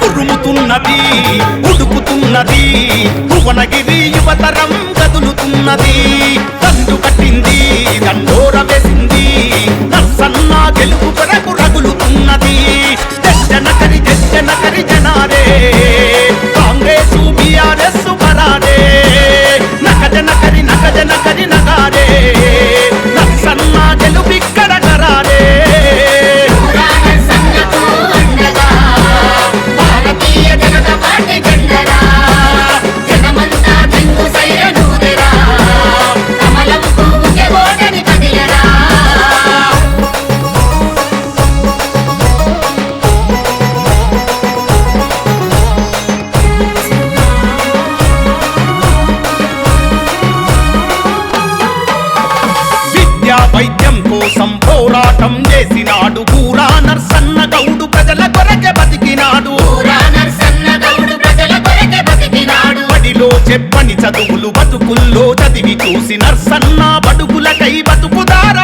ఉరుముతున్నది ఉడుకుతున్నది భువనగిరి యువతరం కదులుతున్నది దండు కట్టింది దండోర వేసింది నర్సన్న గెలుపు కొరకు రగులుతున్నది జనకరి జనారే కాంగ్రెస్ బీఆర్ఎస్ పరాడే నకజనకరి నగారే నర్సన్న గెలుపిక్కడ కరాడే వైద్యం కోసం పోరాటం చేసినాడు పూరా నర్సన్న గౌడు ప్రజల కొరకే బతికినాడు బడిలో చెప్పని చదువులు బతుకుల్లో చదివి చూసి నర్సన్న బడుగులకై బతుకుదార